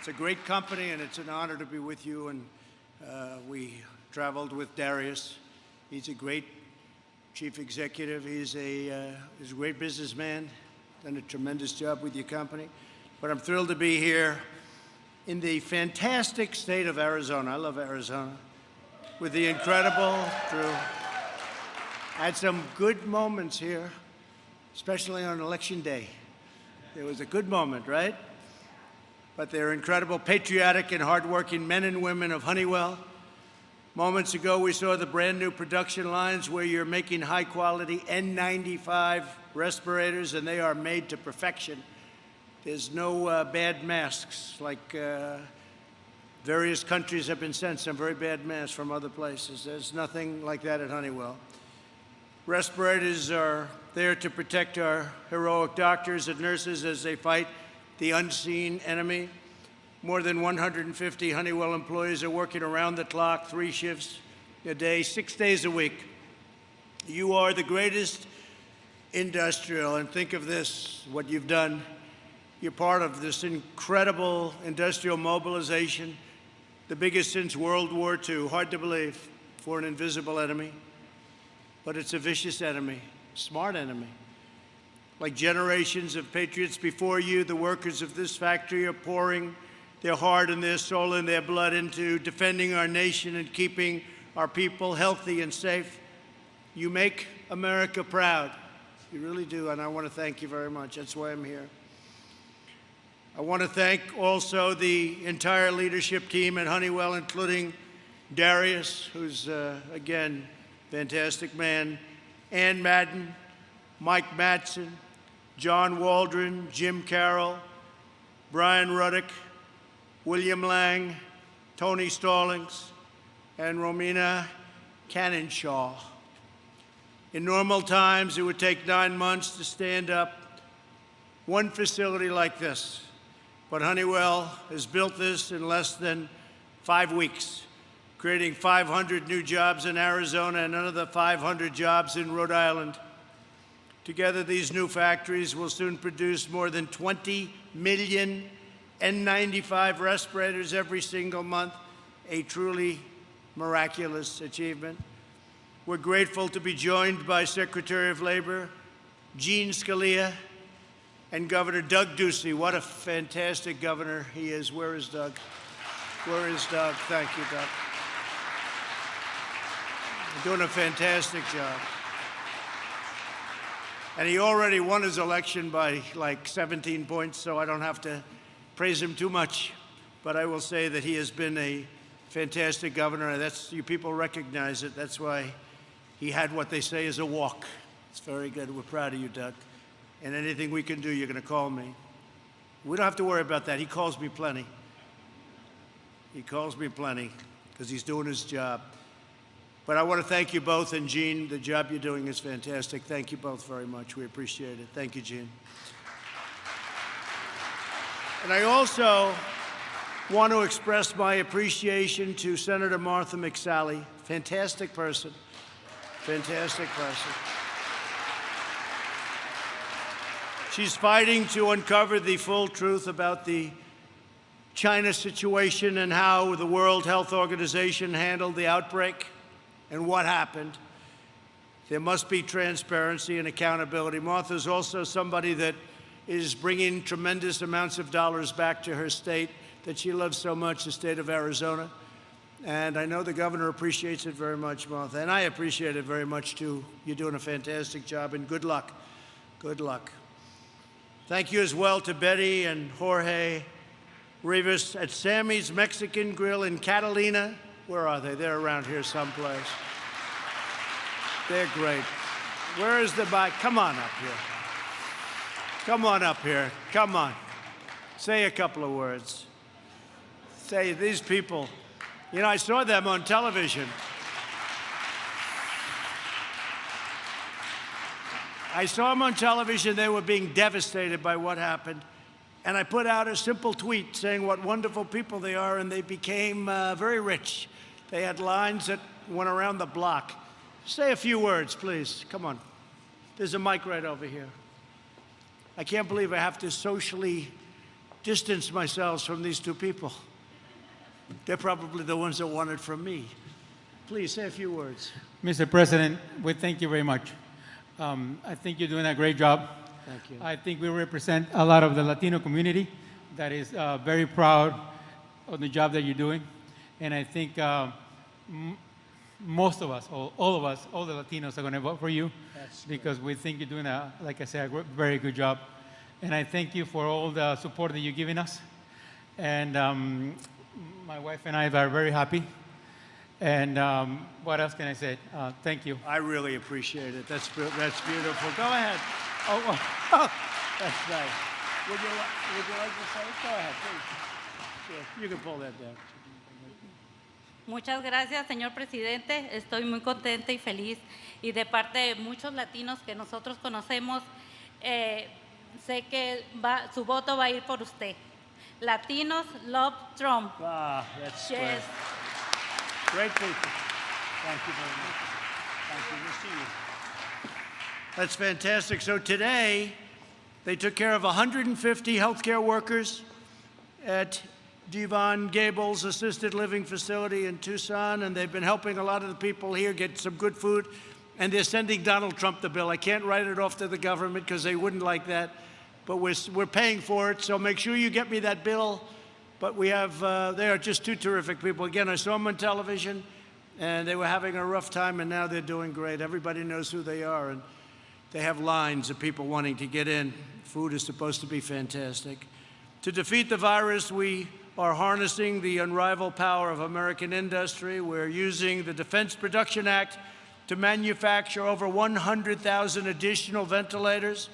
It's a great company, and it's an honor to be with you. And we traveled with Darius. He's a great chief executive. He's a great businessman, done a tremendous job with your company. But I'm thrilled to be here in the fantastic state of Arizona. I love Arizona. With the incredible Drew. I had some good moments here, especially on Election Day. It was a good moment, right? But they're incredible, patriotic and hardworking men and women of Honeywell. Moments ago, we saw the brand new production lines where you're making high-quality N95 respirators, and they are made to perfection. There's no bad masks like various countries have been sent some very bad masks from other places. There's nothing like that at Honeywell. Respirators are there to protect our heroic doctors and nurses as they fight the unseen enemy. More than 150 Honeywell employees are working around the clock, 3 shifts a day, 6 days a week. You are the greatest industrial, and think of this, what you've done. You're part of this incredible industrial mobilization, the biggest since World War II, hard to believe, for an invisible enemy. But it's a vicious enemy, smart enemy. Like generations of patriots before you, the workers of this factory are pouring their heart and their soul and their blood into defending our nation and keeping our people healthy and safe. You make America proud. You really do, and I want to thank you very much. That's why I'm here. I want to thank also the entire leadership team at Honeywell, including Darius, who's, again, fantastic man, Ann Madden, Mike Mattson, John Waldron, Jim Carroll, Brian Ruddick, William Lang, Tony Stallings, and Romina Cannonshaw. In normal times, it would take 9 months to stand up one facility like this. But Honeywell has built this in less than 5 weeks, creating 500 new jobs in Arizona and another 500 jobs in Rhode Island. Together, these new factories will soon produce more than 20 million N95 respirators every single month, a truly miraculous achievement. We're grateful to be joined by Secretary of Labor Gene Scalia and Governor Doug Ducey. What a fantastic governor he is. Where is Doug? Where is Doug? Thank you, Doug. You're doing a fantastic job. And he already won his election by like 17 points, so I don't have to praise him too much. But I will say that he has been a fantastic governor, and you people recognize it. That's why he had what they say is a walk. It's very good. We're proud of you, Doug. And anything we can do, you're going to call me. We don't have to worry about that. He calls me plenty. He calls me plenty because he's doing his job. But I want to thank you both, and Gene, the job you're doing is fantastic. Thank you both very much. We appreciate it. Thank you, Gene. And I also want to express my appreciation to Senator Martha McSally. Fantastic person. Fantastic person. She's fighting to uncover the full truth about the China situation and how the World Health Organization handled the outbreak and what happened. There must be transparency and accountability. Martha's also somebody that is bringing tremendous amounts of dollars back to her state that she loves so much, the state of Arizona. And I know the governor appreciates it very much, Martha, and I appreciate it very much, too. You're doing a fantastic job, and good luck. Good luck. Thank you as well to Betty and Jorge Rivas at Sammy's Mexican Grill in Catalina. Where are they? They're around here someplace. They're great. Where is the bike? Come on up here. Come on up here. Come on. Say a couple of words. Say, these people, you know, I saw them on television. I saw them on television. They were being devastated by what happened. And I put out a simple tweet saying what wonderful people they are, and they became very rich. They had lines that went around the block. Say a few words, please. Come on. There's a mic right over here. I can't believe I have to socially distance myself from these two people. They're probably the ones that want it from me. Please say a few words. Mr. President, we thank you very much. I think you're doing a great job. Thank you. I think we represent a lot of the Latino community that is very proud of the job that you're doing. And I think most of us, all of us, all the Latinos are going to vote for you because we think you're doing, like I said, a very good job. And I thank you for all the support that you're giving us. And my wife and I are very happy. And what else can I say? Thank you. I really appreciate it. That's beautiful. Go ahead. Oh, that's nice. Would you like to say it? Go ahead, please. Sure. You can pull that down. Muchas gracias, señor presidente. Estoy muy contenta y feliz. Y de parte de muchos latinos que nosotros conocemos, sé que su voto va a ir por usted. Latinos love Trump. Ah, that's Yes. Great people. Thank you very much. Thank you. We'll see you. That's fantastic. So today, they took care of 150 healthcare workers at Devon Gables Assisted Living Facility in Tucson, and they've been helping a lot of the people here get some good food, and they're sending Donald Trump the bill. I can't write it off to the government because they wouldn't like that, but we're paying for it, so make sure you get me that bill. But we have, they are just two terrific people. Again, I saw them on television, and they were having a rough time, and now they're doing great. Everybody knows who they are, and they have lines of people wanting to get in. Food is supposed to be fantastic. To defeat the virus, we are harnessing the unrivaled power of American industry. We're using the Defense Production Act to manufacture over 100,000 additional ventilators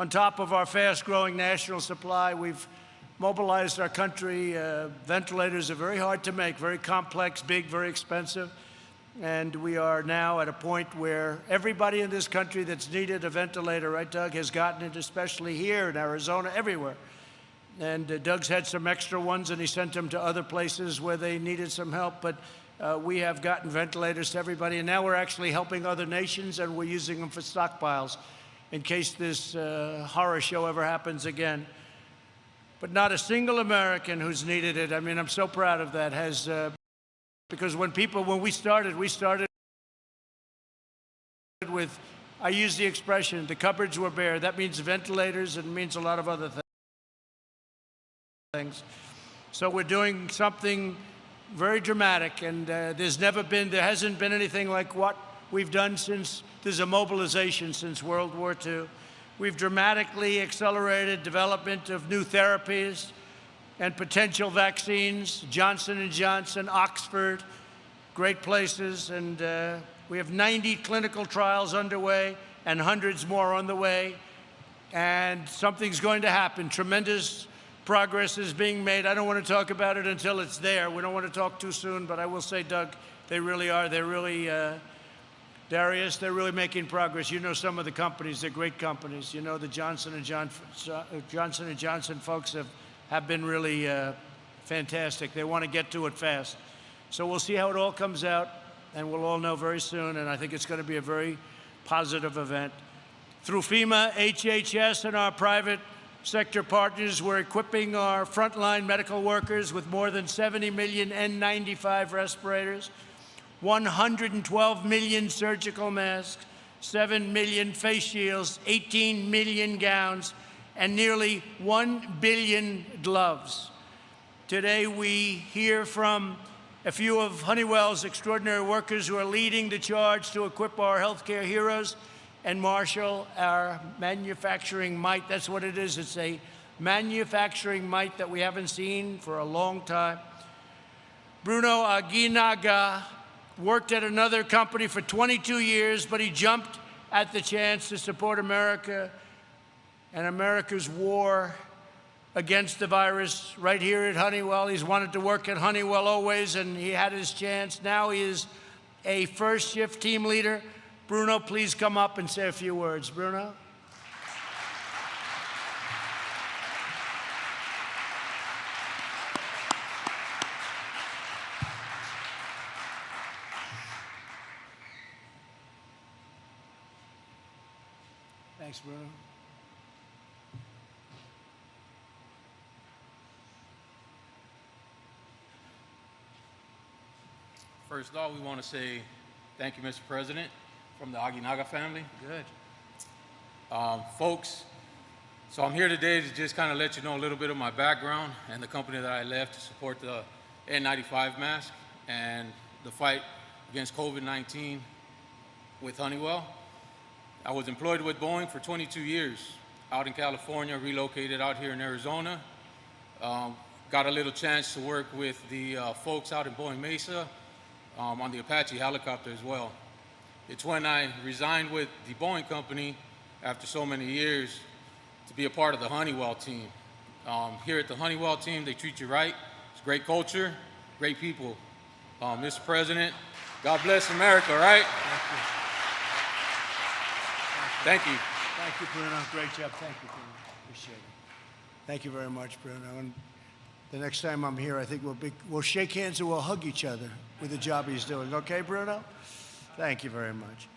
on top of our fast-growing national supply. We've mobilized our country. Ventilators are very hard to make, very complex, big, very expensive. And we are now at a point where everybody in this country that's needed a ventilator, right, Doug, has gotten it, especially here in Arizona, everywhere. And Doug's had some extra ones, and he sent them to other places where they needed some help. But we have gotten ventilators to everybody, and now we're actually helping other nations, and we're using them for stockpiles in case this horror show ever happens again. But not a single American who's needed it. I mean, I'm so proud of that. Has because when we started with, I use the expression, the cupboards were bare. That means ventilators, and it means a lot of other things. So we're doing something very dramatic, and there hasn't been anything like what we've done since there's a mobilization since World War II. We've dramatically accelerated development of new therapies and potential vaccines. Johnson & Johnson, Oxford, great places. And we have 90 clinical trials underway and hundreds more on the way. And something's going to happen. Tremendous progress is being made. I don't want to talk about it until it's there. We don't want to talk too soon, but I will say, Doug, they really are. They're really... Darius, they're really making progress. You know some of the companies, they're great companies. You know the Johnson & Johnson folks have been really fantastic. They want to get to it fast. So we'll see how it all comes out, and we'll all know very soon, and I think it's going to be a very positive event. Through FEMA, HHS, and our private sector partners, we're equipping our frontline medical workers with more than 70 million N95 respirators, 112 million surgical masks, 7 million face shields, 18 million gowns, and nearly 1 billion gloves. Today, we hear from a few of Honeywell's extraordinary workers who are leading the charge to equip our healthcare heroes and marshal our manufacturing might. That's what it is. It's a manufacturing might that we haven't seen for a long time. Bruno Aguinaga worked at another company for 22 years, but he jumped at the chance to support America and America's war against the virus right here at Honeywell. He's wanted to work at Honeywell always, and he had his chance. Now he is a first-shift team leader. Bruno, please come up and say a few words. Bruno? Thanks, Bruno. First off, we want to say thank you, Mr. President, from the Aguinaga family. Good. Folks, so I'm here today to just kind of let you know a little bit of my background and the company that I left to support the N95 mask and the fight against COVID-19 with Honeywell. I was employed with Boeing for 22 years, out in California, relocated out here in Arizona. Got a little chance to work with the folks out in Boeing Mesa on the Apache helicopter as well. It's when I resigned with the Boeing company after so many years to be a part of the Honeywell team. Here at the Honeywell team, they treat you right. It's great culture, great people. Mr. President, God bless America, right? Thank you. Thank you, Bruno. Great job. Thank you, Bruno. Appreciate it. Thank you very much, Bruno. And the next time I'm here, I think we'll shake hands and we'll hug each other with the job he's doing. Okay, Bruno? Thank you very much.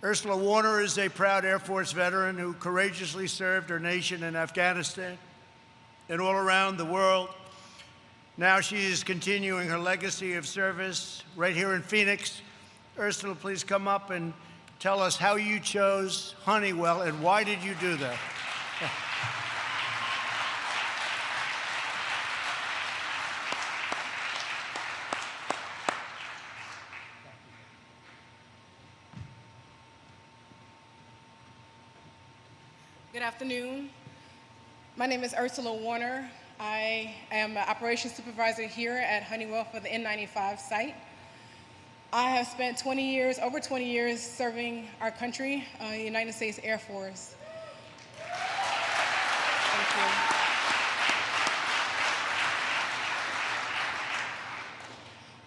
Ursula Warner is a proud Air Force veteran who courageously served her nation in Afghanistan and all around the world. Now she is continuing her legacy of service right here in Phoenix. Ursula, please come up and tell us how you chose Honeywell and why did you do that? Good afternoon. My name is Ursula Warner. I am an operations supervisor here at Honeywell for the N95 site. I have spent over 20 years serving our country, the United States Air Force. Thank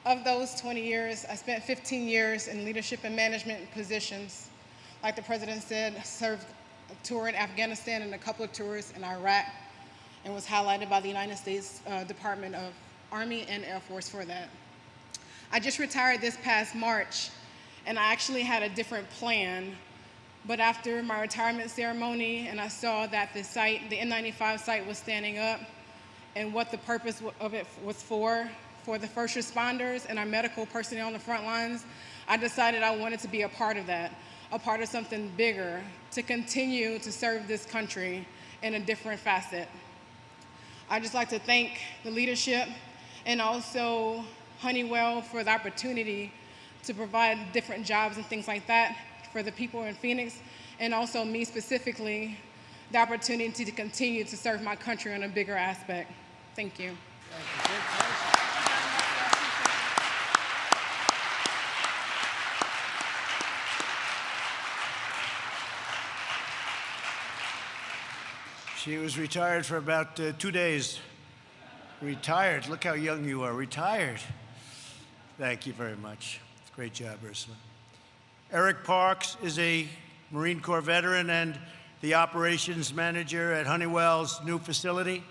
you. Of those 20 years, I spent 15 years in leadership and management positions. Like the President said, served a tour in Afghanistan and a couple of tours in Iraq, and was highlighted by the United States Department of Army and Air Force for that. I just retired this past March, and I actually had a different plan, but after my retirement ceremony and I saw that the site, the N95 site, was standing up and what the purpose of it was for the first responders and our medical personnel on the front lines, I decided I wanted to be a part of that, a part of something bigger, to continue to serve this country in a different facet. I'd just like to thank the leadership and also Honeywell for the opportunity to provide different jobs and things like that for the people in Phoenix, and also me specifically, the opportunity to continue to serve my country on a bigger aspect. Thank you. She was retired for about 2 days. Retired. Look how young you are. Retired. Thank you very much. Great job, Ursula. Eric Parks is a Marine Corps veteran and the operations manager at Honeywell's new facility.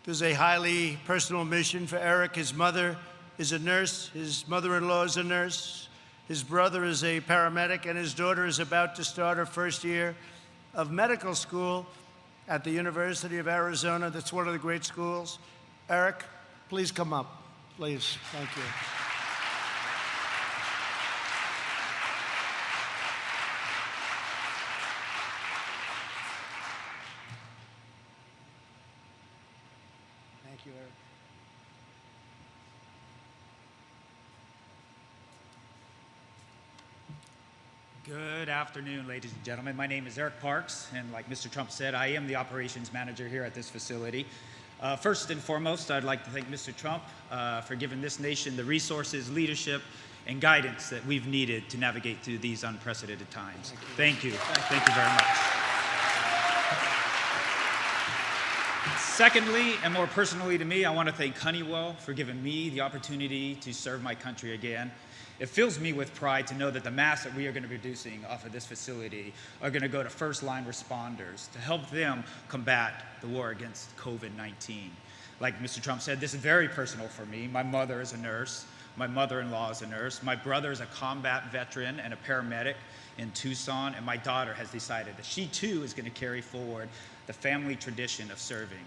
This is a highly personal mission for Eric. His mother is a nurse. His mother-in-law is a nurse. His brother is a paramedic, and his daughter is about to start her first year of medical school at the University of Arizona. That's one of the great schools. Eric, please come up, please. Thank you. Thank you, Eric. Good afternoon, ladies and gentlemen. My name is Eric Parks, and like Mr. Trump said, I am the operations manager here at this facility. First and foremost, I'd like to thank Mr. Trump for giving this nation the resources, leadership, and guidance that we've needed to navigate through these unprecedented times. Thank you. Thank you very much. Secondly, and more personally to me, I want to thank Honeywell for giving me the opportunity to serve my country again. It fills me with pride to know that the masks that we are going to be producing off of this facility are going to go to first-line responders to help them combat the war against COVID-19. Like Mr. Trump said, this is very personal for me. My mother is a nurse. My mother-in-law is a nurse. My brother is a combat veteran and a paramedic in Tucson, and my daughter has decided that she too is going to carry forward the family tradition of serving.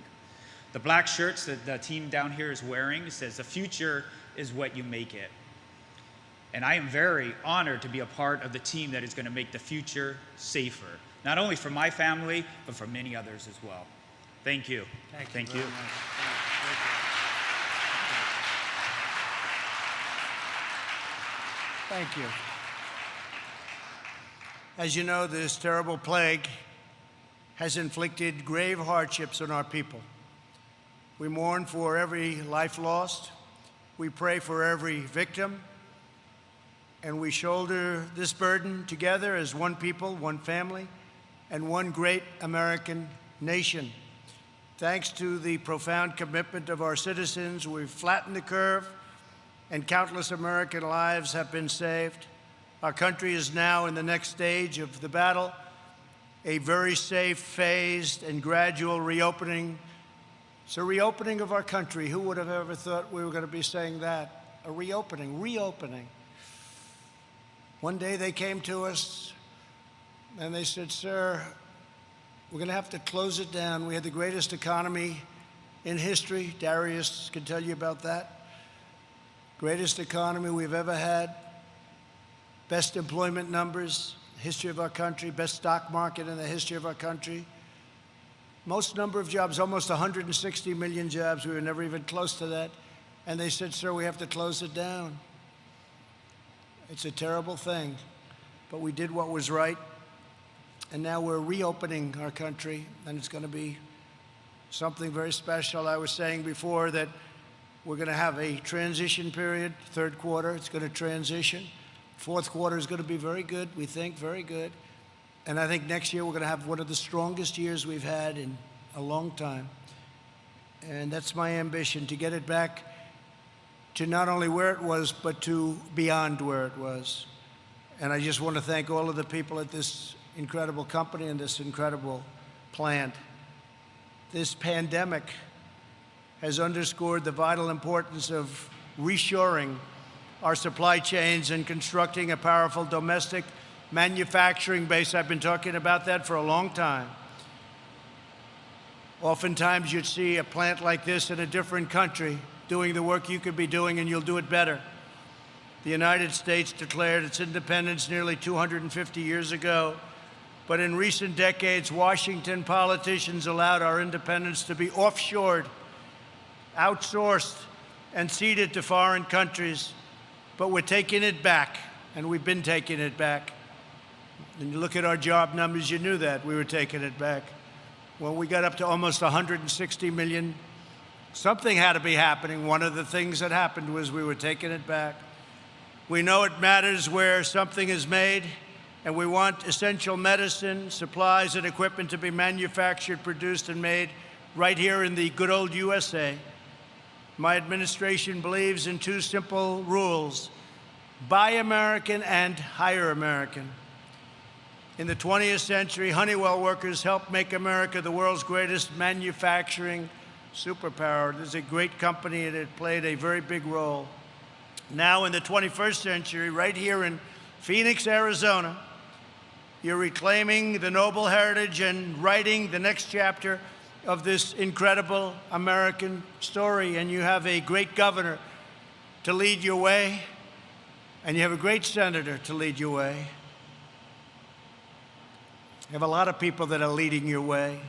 The black shirts that the team down here is wearing says, "The future is what you make it." And I am very honored to be a part of the team that is going to make the future safer, not only for my family, but for many others as well. Thank you. Thank you. very much. Thank you. As you know, this terrible plague has inflicted grave hardships on our people. We mourn for every life lost. We pray for every victim. And we shoulder this burden together as one people, one family, and one great American nation. Thanks to the profound commitment of our citizens, we've flattened the curve, and countless American lives have been saved. Our country is now in the next stage of the battle, a very safe, phased, and gradual reopening. It's a reopening of our country. Who would have ever thought we were going to be saying that? A reopening. One day they came to us and they said, "Sir, we're going to have to close it down. We had the greatest economy in history." Darius can tell you about that. Greatest economy we've ever had. Best employment numbers in the history of our country. Best stock market in the history of our country. Most number of jobs, almost 160 million jobs. We were never even close to that. And they said, "Sir, we have to close it down." It's a terrible thing, but we did what was right. And now we're reopening our country, and it's going to be something very special. I was saying before that we're going to have a transition period. Third quarter, it's going to transition. Fourth quarter is going to be very good, we think, very good. And I think next year we're going to have one of the strongest years we've had in a long time. And that's my ambition, to get it back to not only where it was, but to beyond where it was. And I just want to thank all of the people at this incredible company and this incredible plant. This pandemic has underscored the vital importance of reshoring our supply chains and constructing a powerful domestic manufacturing base. I've been talking about that for a long time. Oftentimes you'd see a plant like this in a different country doing the work you could be doing, and you'll do it better. The United States declared its independence nearly 250 years ago, but in recent decades, Washington politicians allowed our independence to be offshored, outsourced, and ceded to foreign countries. But we're taking it back, and we've been taking it back. And you look at our job numbers, you knew that we were taking it back. When we got up to almost 160 million, something had to be happening. One of the things that happened was we were taking it back. We know it matters where something is made, and we want essential medicine, supplies, and equipment to be manufactured, produced, and made right here in the good old USA. My administration believes in two simple rules: buy American and hire American. In the 20th century, Honeywell workers helped make America the world's greatest manufacturing superpower. This is a great company, and it played a very big role. Now in the 21st century, right here in Phoenix, Arizona, you're reclaiming the noble heritage and writing the next chapter of this incredible American story. And you have a great governor to lead your way, and you have a great senator to lead your way. You have a lot of people that are leading your way.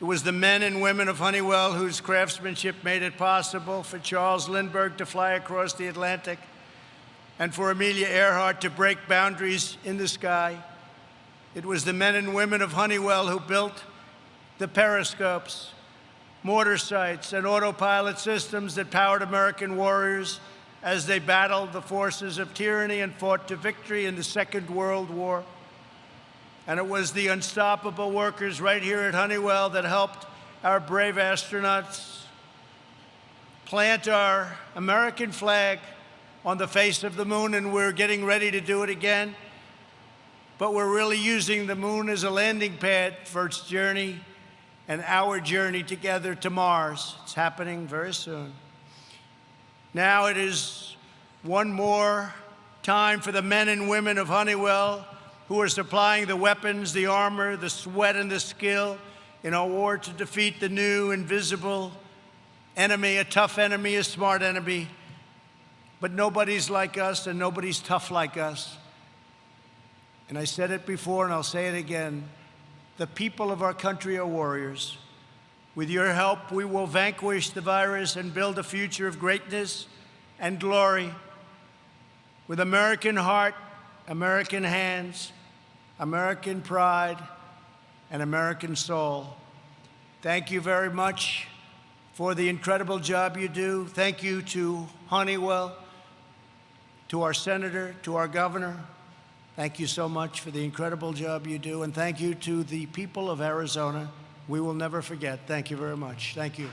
It was the men and women of Honeywell whose craftsmanship made it possible for Charles Lindbergh to fly across the Atlantic and for Amelia Earhart to break boundaries in the sky. It was the men and women of Honeywell who built the periscopes, mortar sights, and autopilot systems that powered American warriors as they battled the forces of tyranny and fought to victory in the Second World War. And it was the unstoppable workers right here at Honeywell that helped our brave astronauts plant our American flag on the face of the moon, and we're getting ready to do it again. But we're really using the moon as a landing pad for its journey and our journey together to Mars. It's happening very soon. Now it is one more time for the men and women of Honeywell who are supplying the weapons, the armor, the sweat, and the skill in our war to defeat the new invisible enemy, a tough enemy, a smart enemy. but nobody's like us and nobody's tough like us. And I said it before and I'll say it again. The people of our country are warriors. With your help, we will vanquish the virus and build a future of greatness and glory. With American heart, American hands, American pride, and American soul. Thank you very much for the incredible job you do. Thank you to Honeywell, to our senator, to our governor. Thank you so much for the incredible job you do. And thank you to the people of Arizona. We will never forget. Thank you very much. Thank you.